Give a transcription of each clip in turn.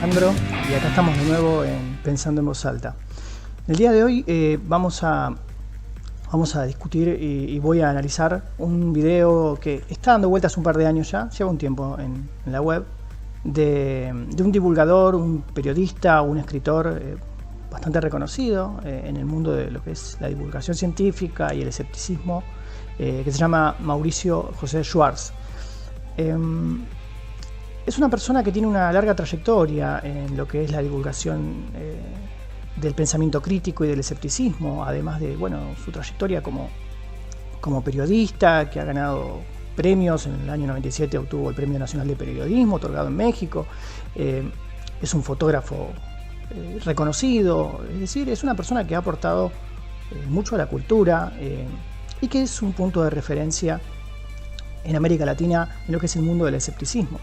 Alejandro y acá estamos de nuevo en Pensando en Voz Alta. El día de hoy vamos a discutir y voy a analizar un video que está dando vueltas un par de años ya, lleva un tiempo en la web, de un divulgador, un periodista, un escritor bastante reconocido en el mundo de lo que es la divulgación científica y el escepticismo, que se llama Mauricio José Schwartz. Es una persona que tiene una larga trayectoria en lo que es la divulgación del pensamiento crítico y del escepticismo, además de su trayectoria como periodista, que ha ganado premios. En el año 97 obtuvo el Premio Nacional de Periodismo, otorgado en México. Es un fotógrafo reconocido, es decir, es una persona que ha aportado mucho a la cultura y que es un punto de referencia en América Latina en lo que es el mundo del escepticismo.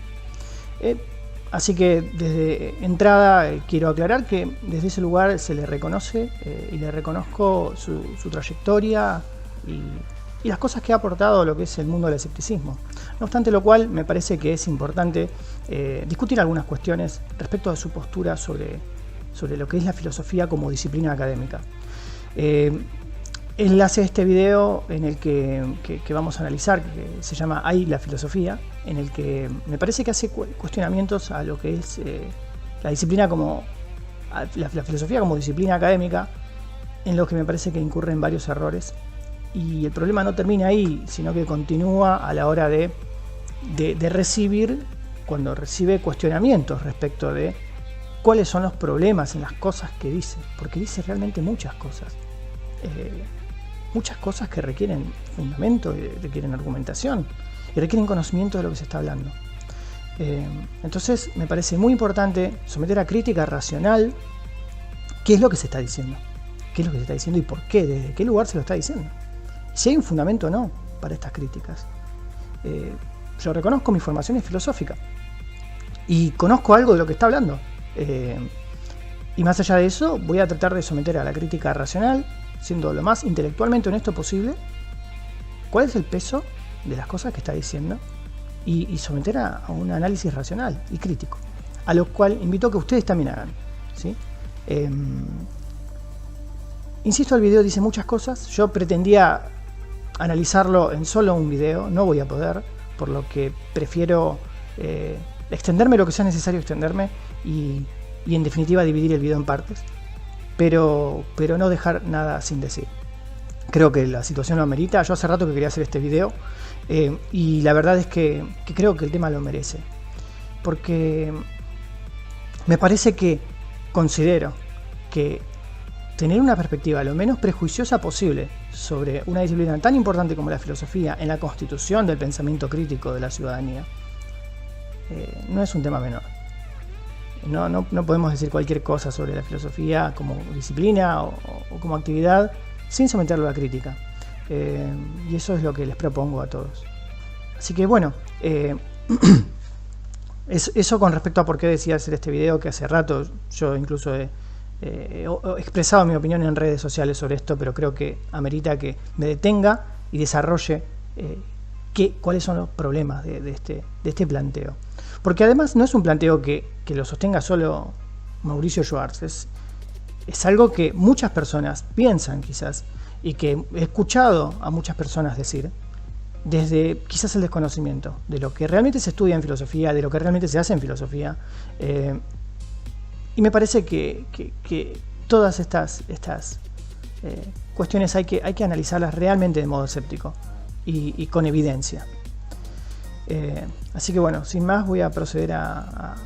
Así que desde entrada quiero aclarar que desde ese lugar se le reconoce y le reconozco su trayectoria y las cosas que ha aportado a lo que es el mundo del escepticismo. No obstante lo cual, me parece que es importante discutir algunas cuestiones respecto de su postura sobre lo que es la filosofía como disciplina académica. Él hace este video en el que vamos a analizar, que se llama Ahí la filosofía, en el que me parece que hace cuestionamientos a lo que es la disciplina la filosofía como disciplina académica, en lo que me parece que incurre en varios errores. Y el problema no termina ahí, sino que continúa a la hora de recibir, cuando recibe cuestionamientos respecto de cuáles son los problemas en las cosas que dice, porque dice realmente muchas cosas. Muchas cosas que requieren fundamento, requieren argumentación y requieren conocimiento de lo que se está hablando. Entonces me parece muy importante someter a crítica racional qué es lo que se está diciendo, y por qué, desde qué lugar se lo está diciendo, si hay un fundamento o no para estas críticas. Yo reconozco mi formación es filosófica y conozco algo de lo que está hablando, y más allá de eso voy a tratar de someter a la crítica racional, siendo lo más intelectualmente honesto posible, cuál es el peso de las cosas que está diciendo y someter a un análisis racional y crítico, a lo cual invito a que ustedes también hagan, ¿sí? Insisto, el video dice muchas cosas. Yo pretendía analizarlo en solo un video, no voy a poder, por lo que prefiero extenderme lo que sea necesario extenderme y en definitiva dividir el video en partes. Pero no dejar nada sin decir. Creo que la situación lo amerita. Yo hace rato que quería hacer este video y la verdad es que creo que el tema lo merece, porque me parece que considero que tener una perspectiva lo menos prejuiciosa posible sobre una disciplina tan importante como la filosofía en la constitución del pensamiento crítico de la ciudadanía no es un tema menor. No podemos decir cualquier cosa sobre la filosofía como disciplina o como actividad sin someterlo a la crítica. Y eso es lo que les propongo a todos. Así que eso con respecto a por qué decía hacer este video, que hace rato yo incluso he expresado mi opinión en redes sociales sobre esto, pero creo que amerita que me detenga y desarrolle cuáles son los problemas de este planteo. Porque además no es un planteo que lo sostenga solo Mauricio Schwartz, es algo que muchas personas piensan quizás, y que he escuchado a muchas personas decir, desde quizás el desconocimiento de lo que realmente se estudia en filosofía, de lo que realmente se hace en filosofía, y me parece que todas estas cuestiones hay que analizarlas realmente de modo escéptico y con evidencia. Así que sin más voy a proceder a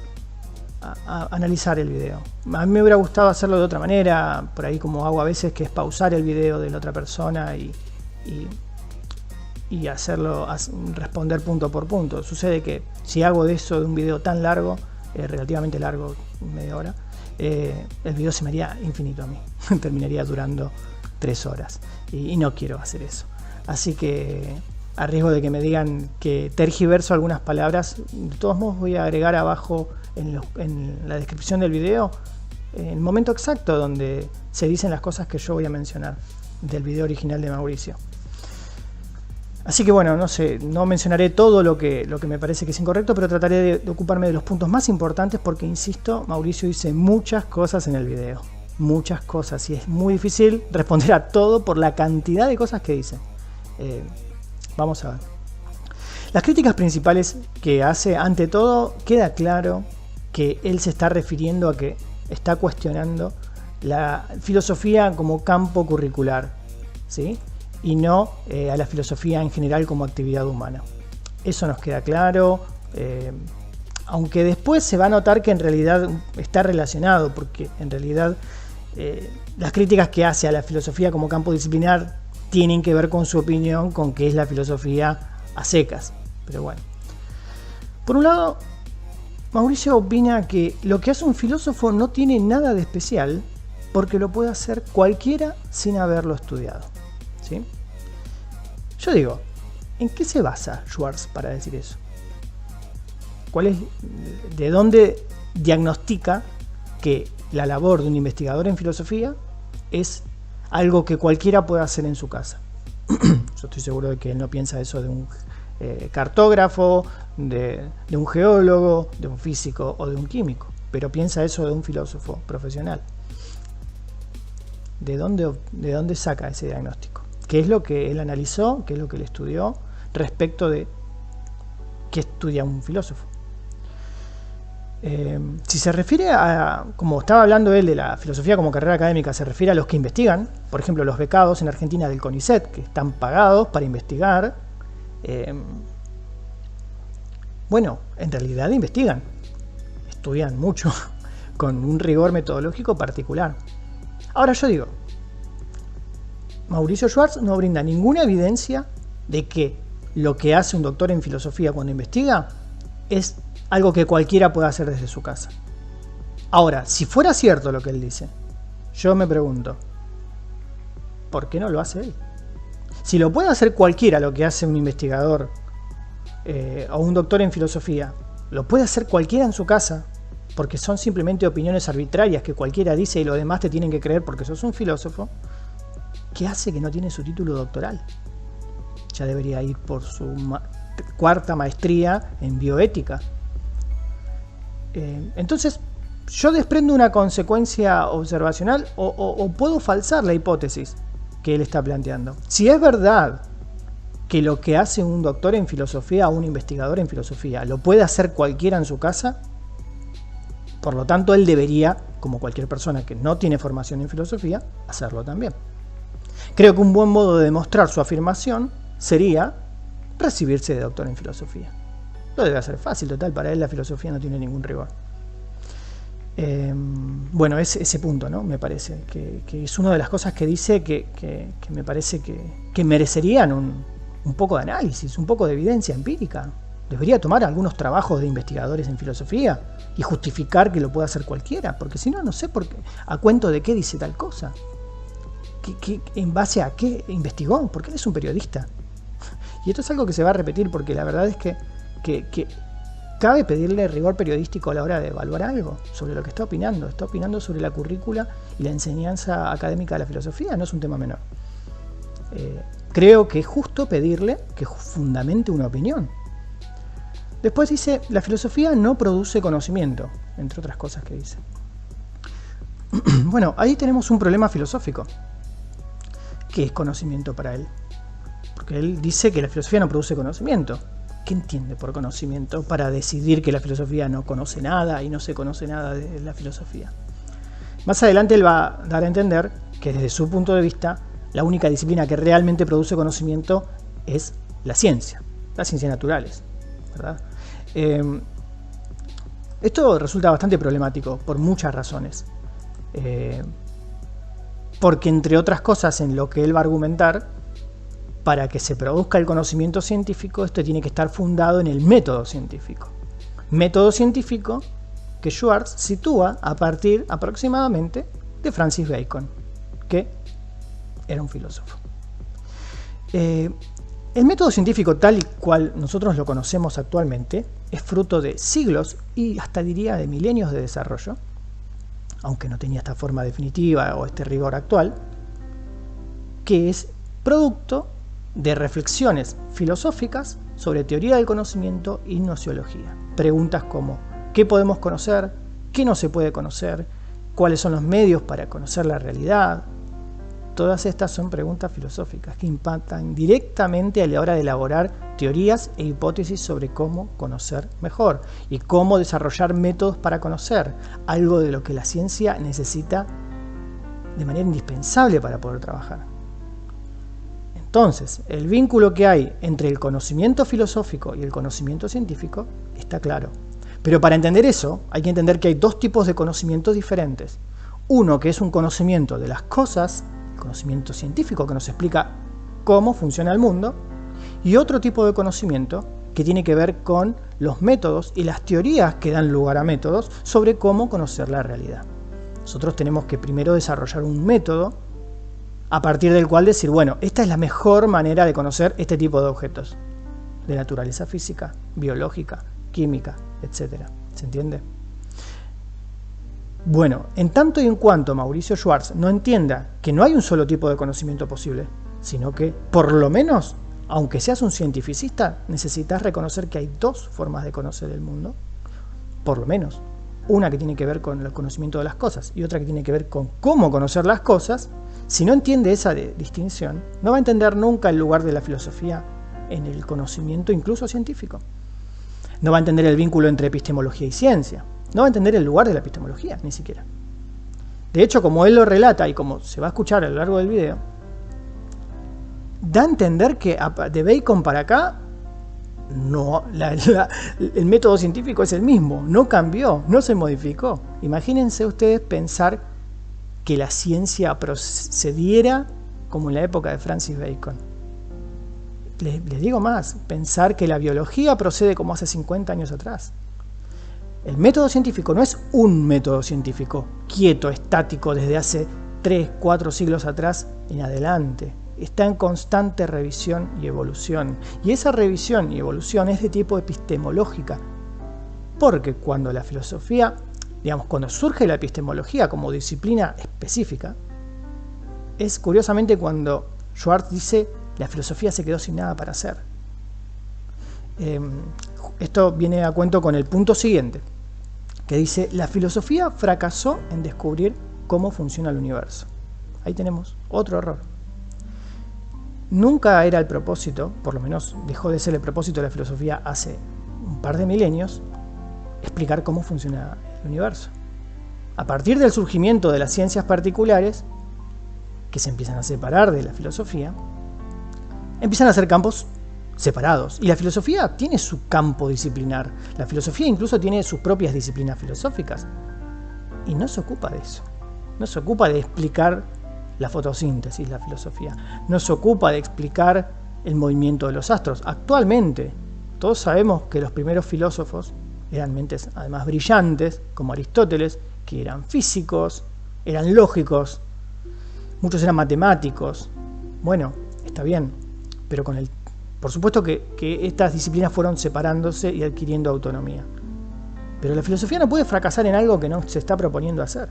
analizar el video. A mí me hubiera gustado hacerlo de otra manera, por ahí como hago a veces, que es pausar el video de la otra persona y responder punto por punto. Sucede que si hago de un video tan largo, relativamente largo, media hora, el video se me haría infinito a mí, terminaría durando 3 horas y no quiero hacer eso. Así que, a riesgo de que me digan que tergiverso algunas palabras, de todos modos voy a agregar abajo en la descripción del video el momento exacto donde se dicen las cosas que yo voy a mencionar del video original de Mauricio. Así que bueno, no sé, no mencionaré todo lo que me parece que es incorrecto, pero trataré de ocuparme de los puntos más importantes porque, insisto, Mauricio dice muchas cosas en el video. Muchas cosas, y es muy difícil responder a todo por la cantidad de cosas que dice. Vamos a ver. Las críticas principales que hace, ante todo, queda claro que él se está refiriendo a que está cuestionando la filosofía como campo curricular, ¿sí? Y no a la filosofía en general como actividad humana. Eso nos queda claro, aunque después se va a notar que en realidad está relacionado, porque en realidad las críticas que hace a la filosofía como campo disciplinar tienen que ver con su opinión con qué es la filosofía a secas. Pero bueno, por un lado, Mauricio opina que lo que hace un filósofo no tiene nada de especial porque lo puede hacer cualquiera sin haberlo estudiado, ¿sí? Yo digo, ¿en qué se basa Schwartz para decir eso? ¿De dónde diagnostica que la labor de un investigador en filosofía es algo que cualquiera puede hacer en su casa? Yo estoy seguro de que él no piensa eso de un cartógrafo, de un geólogo, de un físico o de un químico, pero piensa eso de un filósofo profesional. ¿De dónde saca ese diagnóstico? ¿Qué es lo que él analizó? ¿Qué es lo que él estudió respecto de qué estudia un filósofo? Si se refiere a, como estaba hablando él de la filosofía como carrera académica, se refiere a los que investigan, por ejemplo los becados en Argentina del CONICET, que están pagados para investigar, bueno, en realidad investigan, estudian mucho, con un rigor metodológico particular. Ahora yo digo, Mauricio Schwartz no brinda ninguna evidencia de que lo que hace un doctor en filosofía cuando investiga es algo que cualquiera puede hacer desde su casa. Ahora, si fuera cierto lo que él dice, yo me pregunto, ¿por qué no lo hace él? Si lo puede hacer cualquiera lo que hace un investigador o un doctor en filosofía, lo puede hacer cualquiera en su casa, porque son simplemente opiniones arbitrarias que cualquiera dice y los demás te tienen que creer porque sos un filósofo, ¿qué hace que no tiene su título doctoral? Ya debería ir por su cuarta maestría en bioética. Entonces, yo desprendo una consecuencia observacional o puedo falsar la hipótesis que él está planteando. Si es verdad que lo que hace un doctor en filosofía o un investigador en filosofía lo puede hacer cualquiera en su casa, por lo tanto él debería, como cualquier persona que no tiene formación en filosofía, hacerlo también. Creo que un buen modo de demostrar su afirmación sería recibirse de doctor en filosofía. Lo debe hacer fácil, total, para él la filosofía no tiene ningún rigor. Bueno, es ese punto, ¿no? Me parece que es una de las cosas que dice que me parece que merecerían un poco de análisis, un poco de evidencia empírica. Debería tomar algunos trabajos de investigadores en filosofía y justificar que lo pueda hacer cualquiera, porque si no, no sé por qué, a cuento de qué dice tal cosa. ¿En base a qué investigó? Porque él es un periodista. Y esto es algo que se va a repetir porque la verdad es que cabe pedirle rigor periodístico a la hora de evaluar algo sobre lo que está opinando. Está opinando sobre la currícula y la enseñanza académica de la filosofía, no es un tema menor. Creo que es justo pedirle que fundamente una opinión. Después dice, la filosofía no produce conocimiento, entre otras cosas que dice. Bueno, ahí tenemos un problema filosófico. ¿Qué es conocimiento para él? Porque él dice que la filosofía no produce conocimiento. ¿Qué entiende por conocimiento para decidir que la filosofía no conoce nada y no se conoce nada de la filosofía? Más adelante él va a dar a entender que desde su punto de vista la única disciplina que realmente produce conocimiento es la ciencia, las ciencias naturales, ¿verdad? Esto resulta bastante problemático por muchas razones. Porque entre otras cosas en lo que él va a argumentar, para que se produzca el conocimiento científico, esto tiene que estar fundado en el método científico. Método científico que Schwartz sitúa a partir aproximadamente de Francis Bacon, que era un filósofo. El método científico tal y cual nosotros lo conocemos actualmente es fruto de siglos y hasta diría de milenios de desarrollo, aunque no tenía esta forma definitiva o este rigor actual, que es producto de reflexiones filosóficas sobre teoría del conocimiento y gnoseología. Preguntas como ¿qué podemos conocer? ¿Qué no se puede conocer? ¿Cuáles son los medios para conocer la realidad? Todas estas son preguntas filosóficas que impactan directamente a la hora de elaborar teorías e hipótesis sobre cómo conocer mejor y cómo desarrollar métodos para conocer, algo de lo que la ciencia necesita de manera indispensable para poder trabajar. Entonces, el vínculo que hay entre el conocimiento filosófico y el conocimiento científico está claro. Pero para entender eso, hay que entender que hay dos tipos de conocimientos diferentes. Uno que es un conocimiento de las cosas, conocimiento científico que nos explica cómo funciona el mundo, y otro tipo de conocimiento que tiene que ver con los métodos y las teorías que dan lugar a métodos sobre cómo conocer la realidad. Nosotros tenemos que primero desarrollar un método a partir del cual decir, bueno, esta es la mejor manera de conocer este tipo de objetos, de naturaleza física, biológica, química, etc. ¿Se entiende? Bueno, en tanto y en cuanto Mauricio Schwartz no entienda que no hay un solo tipo de conocimiento posible, sino que, por lo menos, aunque seas un cientificista, necesitas reconocer que hay dos formas de conocer el mundo, por lo menos. Una que tiene que ver con el conocimiento de las cosas y otra que tiene que ver con cómo conocer las cosas. Si no entiende esa distinción, no va a entender nunca el lugar de la filosofía en el conocimiento incluso científico. No va a entender el vínculo entre epistemología y ciencia. No va a entender el lugar de la epistemología, ni siquiera. De hecho, como él lo relata y como se va a escuchar a lo largo del video, da a entender que de Bacon para acá, no, el método científico es el mismo, no cambió, no se modificó. Imagínense ustedes pensar que la ciencia procediera como en la época de Francis Bacon. Les digo más, pensar que la biología procede como hace 50 años atrás. El método científico no es un método científico quieto, estático desde hace 3, 4 siglos atrás en adelante. Está en constante revisión y evolución. Y esa revisión y evolución es de tipo epistemológica. Porque cuando la filosofía, cuando surge la epistemología como disciplina específica, es curiosamente cuando Schwartz dice la filosofía se quedó sin nada para hacer. Esto viene a cuento con el punto siguiente, que dice, la filosofía fracasó en descubrir cómo funciona el universo. Ahí tenemos otro error. Nunca era el propósito, por lo menos dejó de ser el propósito de la filosofía hace un par de milenios, explicar cómo funciona el universo. A partir del surgimiento de las ciencias particulares, que se empiezan a separar de la filosofía, empiezan a ser campos separados. Y la filosofía tiene su campo disciplinar. La filosofía incluso tiene sus propias disciplinas filosóficas. Y no se ocupa de eso. No se ocupa de explicar la fotosíntesis, la filosofía. No se ocupa de explicar el movimiento de los astros. Actualmente, todos sabemos que los primeros filósofos eran mentes además brillantes, como Aristóteles, que eran físicos, eran lógicos, muchos eran matemáticos. Bueno, está bien, pero por supuesto que estas disciplinas fueron separándose y adquiriendo autonomía. Pero la filosofía no puede fracasar en algo que no se está proponiendo hacer.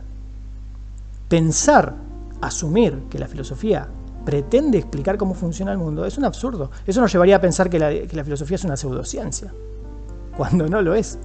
Pensar, asumir que la filosofía pretende explicar cómo funciona el mundo es un absurdo. Eso nos llevaría a pensar que la filosofía es una pseudociencia, cuando no lo es.